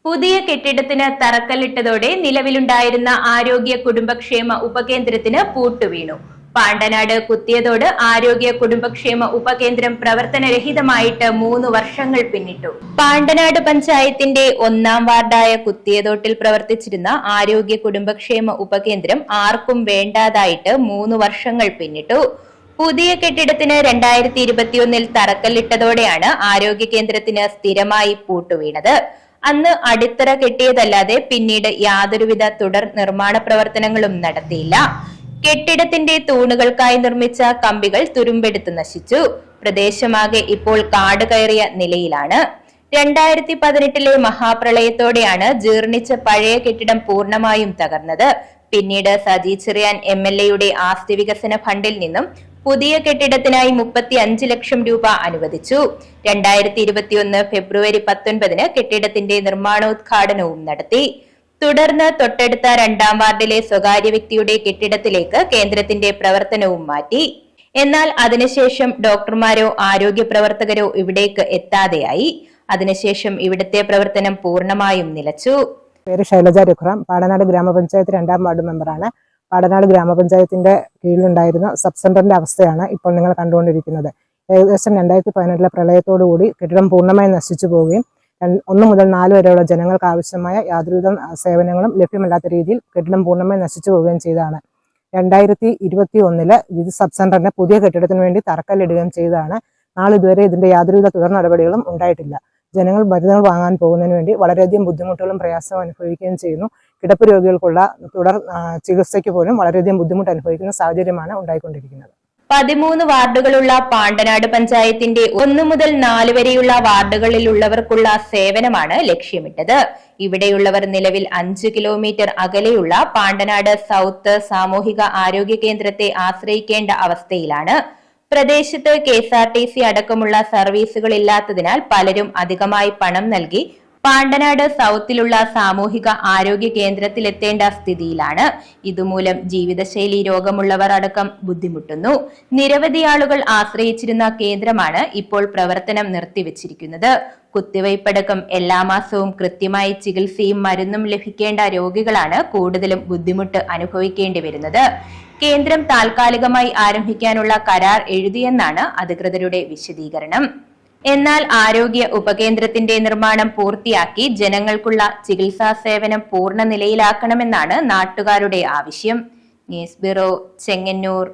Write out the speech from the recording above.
പുതിയ കെട്ടിടത്തിന് തറക്കല്ലിട്ടതോടെ നിലവിലുണ്ടായിരുന്ന ആരോഗ്യ കുടുംബക്ഷേമ ഉപകേന്ദ്രത്തിന് പൂട്ടുവീണു. പാണ്ടനാട് കുത്തിയതോട് ആരോഗ്യ കുടുംബക്ഷേമ ഉപകേന്ദ്രം പ്രവർത്തനരഹിതമായിട്ട് 3 വർഷങ്ങൾ പിന്നിട്ടു. പാണ്ടനാട് പഞ്ചായത്തിന്റെ 1-ാം വാർഡായ കുത്തിയതോട്ടിൽ പ്രവർത്തിച്ചിരുന്ന ആരോഗ്യ കുടുംബക്ഷേമ ഉപകേന്ദ്രം ആർക്കും വേണ്ടാതായിട്ട് 3 വർഷങ്ങൾ പിന്നിട്ടു. പുതിയ കെട്ടിടത്തിന് 2021-ൽ തറക്കല്ലിട്ടതോടെയാണ് ആരോഗ്യ കേന്ദ്രത്തിന് സ്ഥിരമായി പൂട്ടുവീണത്. അന്ന് അടിത്തറ കെട്ടിയതല്ലാതെ പിന്നീട് യാതൊരുവിധ തുടർ നിർമ്മാണ പ്രവർത്തനങ്ങളും നടത്തിയില്ല. കെട്ടിടത്തിന്റെ തൂണുകൾക്കായി നിർമ്മിച്ച കമ്പികൾ തുരുമ്പെടുത്ത് നശിച്ചു. പ്രദേശമാകെ ഇപ്പോൾ കാട് കയറിയ നിലയിലാണ്. 2018-ലെ മഹാപ്രളയത്തോടെയാണ് ജീർണിച്ച പഴയ കെട്ടിടം പൂർണ്ണമായും തകർന്നത്. പിന്നീട് സജി ചെറിയാൻ MLA-യുടെ ആസ്തി വികസന ഫണ്ടിൽ നിന്നും പുതിയ കെട്ടിടത്തിനായി 35 ലക്ഷം രൂപ അനുവദിച്ചു. 2021 ഫെബ്രുവരി 19-ന് കെട്ടിടത്തിന്റെ നിർമ്മാണോദ്ഘാടനവും നടത്തി. തുടർന്ന് തൊട്ടടുത്ത 2-ാം വാർഡിലെ സ്വകാര്യ വ്യക്തിയുടെ കെട്ടിടത്തിലേക്ക് കേന്ദ്രത്തിന്റെ പ്രവർത്തനവും മാറ്റി. എന്നാൽ അതിനുശേഷം ഡോക്ടർമാരോ ആരോഗ്യ പ്രവർത്തകരോ ഇവിടേക്ക് എത്താതെയായി. അതിനുശേഷം ഇവിടുത്തെ പ്രവർത്തനം പൂർണ്ണമായും നിലച്ചു. പേര് ശൈലജ രഘുറാം, പാടനാട് ഗ്രാമപഞ്ചായത്ത് 2-ാം വാർഡ് മെമ്പറാണ്. പാടനാട് ഗ്രാമപഞ്ചായത്തിന്റെ കീഴിലുണ്ടായിരുന്ന സബ് സെന്ററിന്റെ അവസ്ഥയാണ് ഇപ്പോൾ നിങ്ങൾ കണ്ടുകൊണ്ടിരിക്കുന്നത്. ഏകദേശം 2018-ലെ പ്രളയത്തോടുകൂടി കെട്ടിടം പൂർണ്ണമായി നശിച്ചു പോവുകയും 1 മുതൽ 4 വരെയുള്ള ജനങ്ങൾക്ക് ആവശ്യമായ യാതൊരുവിധ സേവനങ്ങളും ലഭ്യമല്ലാത്ത രീതിയിൽ കെട്ടിടം പൂർണ്ണമായി നശിച്ചു പോവുകയും ചെയ്തതാണ്. 2021-ല് ഇത് സബ് സെന്ററിന്റെ പുതിയ കെട്ടിടത്തിന് വേണ്ടി തറക്കല്ലിടുകയും ചെയ്തതാണ്. നാളിതുവരെ ഇതിന്റെ യാതൊരുവിധ തുടർ നടപടികളും ഉണ്ടായിട്ടില്ല. ജനങ്ങൾ മരുന്നുകൾ വാങ്ങാൻ പോകുന്നതിന് വേണ്ടി വളരെയധികം ബുദ്ധിമുട്ടുകളും പ്രയാസവും അനുഭവിക്കുകയും ചെയ്യുന്നു. കിടപ്പ് രോഗികൾക്കുള്ള തുടർ ചികിത്സയ്ക്ക് പോലും വളരെയധികം ബുദ്ധിമുട്ട് അനുഭവിക്കുന്ന സാഹചര്യമാണ് ഉണ്ടായിക്കൊണ്ടിരിക്കുന്നത്. 13 വാർഡുകളുള്ള പാണ്ടനാട് പഞ്ചായത്തിന്റെ 1 മുതൽ 4 വരെയുള്ള വാർഡുകളിലുള്ളവർക്കുള്ള സേവനമാണ് ലക്ഷ്യമിട്ടത്. ഇവിടെയുള്ളവർ നിലവിൽ 5 കിലോമീറ്റർ അകലെയുള്ള പാണ്ടനാട് സൗത്ത് സാമൂഹിക ആരോഗ്യ കേന്ദ്രത്തെ ആശ്രയിക്കേണ്ട അവസ്ഥയിലാണ്. പ്രദേശത്ത് KSRTC അടക്കമുള്ള സർവീസുകൾ ഇല്ലാത്തതിനാൽ പലരും അധികമായി പണം നൽകി പാണ്ടനാട് സൗത്തിലുള്ള സാമൂഹിക ആരോഗ്യ കേന്ദ്രത്തിലെത്തേണ്ട സ്ഥിതിയിലാണ്. ഇതുമൂലം ജീവിതശൈലി രോഗമുള്ളവർ അടക്കം ബുദ്ധിമുട്ടുന്നു. നിരവധി ആളുകൾ ആശ്രയിച്ചിരുന്ന കേന്ദ്രമാണ് ഇപ്പോൾ പ്രവർത്തനം നിർത്തിവച്ചിരിക്കുന്നത്. കുത്തിവയ്പടക്കം എല്ലാ മാസവും കൃത്യമായി ചികിത്സയും മരുന്നും ലഭിക്കേണ്ട രോഗികളാണ് കൂടുതലും ബുദ്ധിമുട്ട് അനുഭവിക്കേണ്ടി വരുന്നത്. കേന്ദ്രം താൽക്കാലികമായി ആരംഭിക്കാനുള്ള കരാർ എഴുതിയെന്നാണ് അധികൃതരുടെ വിശദീകരണം. എന്നാൽ ആരോഗ്യ ഉപകേന്ദ്രത്തിന്റെ നിർമ്മാണം പൂർത്തിയാക്കി ജനങ്ങൾക്കുള്ള ചികിത്സാ സേവനം പൂർണ്ണ നിലയിലാക്കണമെന്നാണ് നാട്ടുകാരുടെ ആവശ്യം. News bureau, Chengannur.